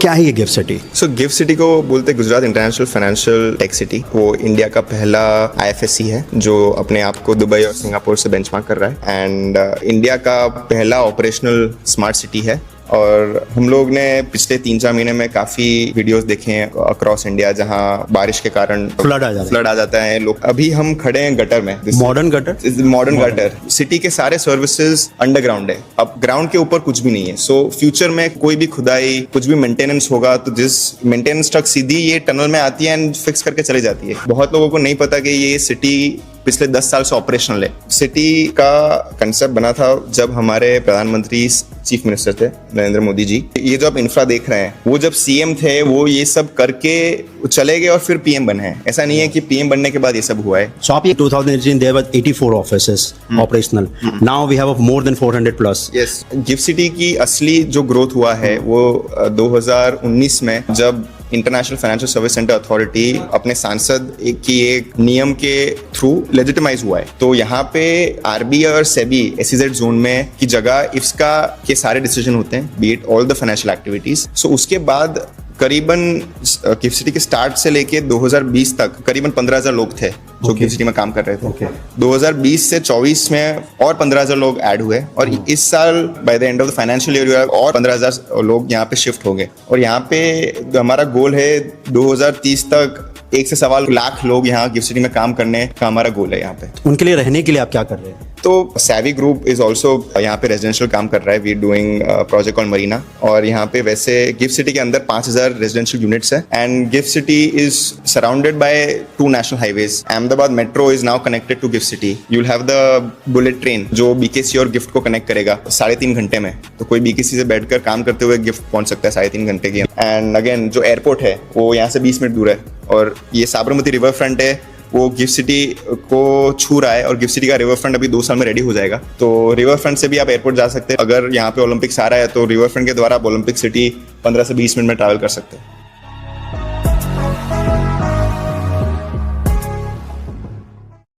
क्या है ये गिफ्ट सिटी? सो गिफ्ट सिटी को बोलते हैं Gujarat international financial tech city. वो इंडिया का पहला IFSC है जो अपने आप को दुबई और सिंगापुर से बेंचमार्क कर रहा है, एंड इंडिया का पहला ऑपरेशनल स्मार्ट सिटी है। और हम लोग ने पिछले 3-4 महीने में काफी वीडियोस देखे हैं अक्रॉस इंडिया जहां बारिश के कारण फ्लड आ जाता है लोग। अभी हम खड़े हैं गटर में, मॉडर्न गटर। सिटी के सारे सर्विसेज अंडरग्राउंड है, अब ग्राउंड के ऊपर कुछ भी नहीं है। सो फ्यूचर में कोई भी खुदाई, कुछ भी मेंटेनेंस होगा तो जिस मेंटेनेंस ट्रक सीधी ये टनल में आती है एंड फिक्स करके चली जाती है। बहुत लोगों को नहीं पता कि ये सिटी पिछले 10 साल से ऑपरेशनल है। सिटी का कंसेप्ट बना था जब हमारे प्रधानमंत्री चीफ मिनिस्टर थे नरेंद्र मोदी जी। ये जो आप इंफ्रा देख रहे हैं, वो जब CM थे वो ये सब करके चले गए और फिर PM बने हैं। ऐसा नहीं है कि PM बनने के बाद ये सब हुआ है। So आप ये 2018 there were 84 offices operational. Now we have more than 400 plus. Yes, gift city की असली जो ग्रोथ हुआ है वो 2019 में जब international financial service centre authority अपने सांसद की एक नियम के थ्रू लेजिटिमाइज हुआ है। तो यहाँ पे RBI और SEBI SEZ जोन में की जगह IFSCA के सारे डिसीजन होते हैं, be it all the financial activities. So उसके बाद करीबन गिफ्ट सिटी के स्टार्ट से लेके 2020 तक करीबन 15,000 लोग थे जो गिफ्ट सिटी में काम कर रहे थे। 2020 से 24 में और 15,000 लोग ऐड हुए और इस साल by the end of the financial year और 15,000 लोग यहाँ पे शिफ्ट हो गए। और यहाँ पे हमारा गोल है 2030 तक 1 से 1.25 लाख लोग यहाँ गिफ्ट सिटी में काम करने का हमारा गोल है। यहाँ पे उनके लिए रहने के लिए आप क्या कर रहे हैं? तो सैवी ग्रुप इज ऑल्सो यहाँ पे रेजिडेंशियल काम कर रहा है। We are doing project on Marina, और यहाँ पे वैसे गिफ्ट सिटी के अंदर 5,000 रेजिडेंशियल यूनिट्स है and GIFT City is surrounded by 2 national highways. Ahmedabad metro is now connected to GIFT City. You will have the bullet train जो BKC और गिफ्ट को कनेक्ट करेगा 3.5 घंटे में। तो कोई BKC से बैठकर काम करते हुए गिफ्ट पहुंच सकता है 3.5 घंटे की। एंड अगेन जो एयरपोर्ट है वो यहाँ से 20 मिनट दूर है, और ये साबरमती रिवर फ्रंट है वो गिफ्ट सिटी को छू रहा है, और गिफ्ट सिटी का रिवर फ्रंट अभी 2 साल में रेडी हो जाएगा। तो रिवर फ्रंट से भी आप एयरपोर्ट जा सकते हैं। अगर यहाँ पे ओलंपिक्स आ रहा है तो रिवर फ्रंट के द्वारा आप ओलंपिक सिटी 15 से 20 मिनट में ट्रैवल कर सकते हैं।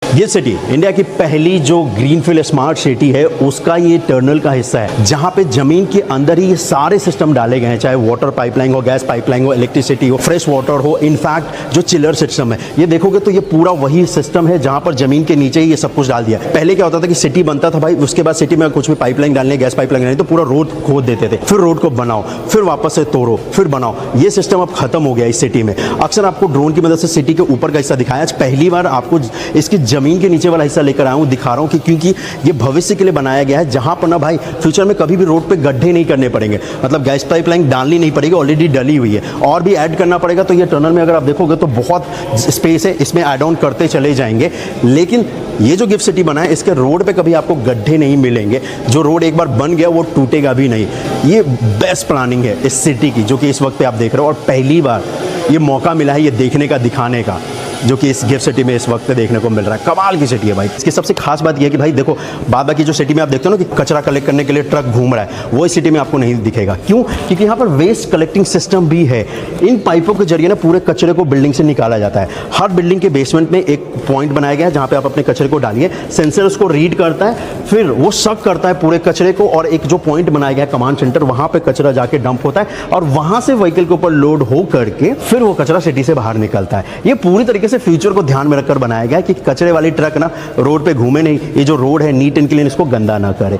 गिफ्ट सिटी इंडिया की पहली जो ग्रीनफील्ड स्मार्ट सिटी है उसका ये टनल का हिस्सा है, जहां पे जमीन के अंदर ही ये सारे सिस्टम डाले गए हैं, चाहे वाटर पाइपलाइन हो, गैस पाइपलाइन हो, इलेक्ट्रिसिटी हो, फ्रेश वाटर हो, इनफैक्ट जो चिलर सिस्टम है ये देखोगे तो ये पूरा वही सिस्टम है जहां पर जमीन के नीचे ही ये सब कुछ डाल दिया। पहले क्या होता था कि सिटी बनता था भाई, उसके बाद सिटी में कुछ भी पाइपलाइन डालने, गैस पाइपलाइन डालने, तो पूरा रोड खोद देते थे, फिर रोड को बनाओ, फिर वापस से तोड़ो, फिर बनाओ। ये सिस्टम अब खत्म हो गया इस सिटी में। अक्सर आपको ड्रोन की मदद से सिटी के ऊपर का हिस्सा दिखाया, आज पहली बार आपको इसकी जमीन के नीचे वाला हिस्सा लेकर आया हूं, दिखा रहा हूं कि क्योंकि ये भविष्य के लिए बनाया गया है, जहां पर ना भाई फ्यूचर में कभी भी रोड पे गड्ढे नहीं करने पड़ेंगे, मतलब गैस पाइपलाइन डालनी नहीं पड़ेगी, ऑलरेडी डली हुई है, और भी ऐड करना पड़ेगा। तो ये टनल में अगर आप देखोगे तो बहुत स्पेस है, इसमें ऐड ऑन करते चले जाएंगे। लेकिन ये जो गिफ्ट सिटी बना है इसके रोड पे कभी आपको गड्ढे नहीं मिलेंगे, जो रोड एक बार बन गया वो टूटेगा भी नहीं। ये बेस्ट प्लानिंग है इस सिटी की, जो कि इस वक्त पे आप देख रहे हो, और पहली बार ये मौका मिला है ये देखने का, दिखाने का, जो कि इस गिफ्ट सिटी में इस वक्त देखने को मिल रहा है। कमाल की सिटी है भाई। इसकी सबसे खास बात यह है कि भाई देखो, बाद बाकी जो सिटी में आप देखते हो ना कि कचरा कलेक्ट करने के लिए ट्रक घूम रहा है, वो इस सिटी में आपको नहीं दिखेगा। क्यों? क्योंकि यहाँ पर वेस्ट कलेक्टिंग सिस्टम भी है। इन पाइपों के जरिए ना पूरे कचरे को बिल्डिंग से निकाला जाता है। हर बिल्डिंग के बेसमेंट में एक पॉइंट बनाया गया है जहाँ पे आप अपने कचरे को डालिए, सेंसर उसको रीड करता है, फिर वो सक करता है पूरे कचरे को, और एक जो पॉइंट बनाया गया है कमांड सेंटर, वहाँ पे कचरा जाके डंप होता है, और वहाँ से व्हीकल के ऊपर लोड हो करके फिर वो कचरा सिटी से बाहर निकलता है। ये पूरी तरीके से फ्यूचर को ध्यान में रखकर बनाया गया है कि कचरे वाली ट्रक ना रोड पे घूमे नहीं, ये जो रोड है नीट एंड क्लीन इसको गंदा ना करे।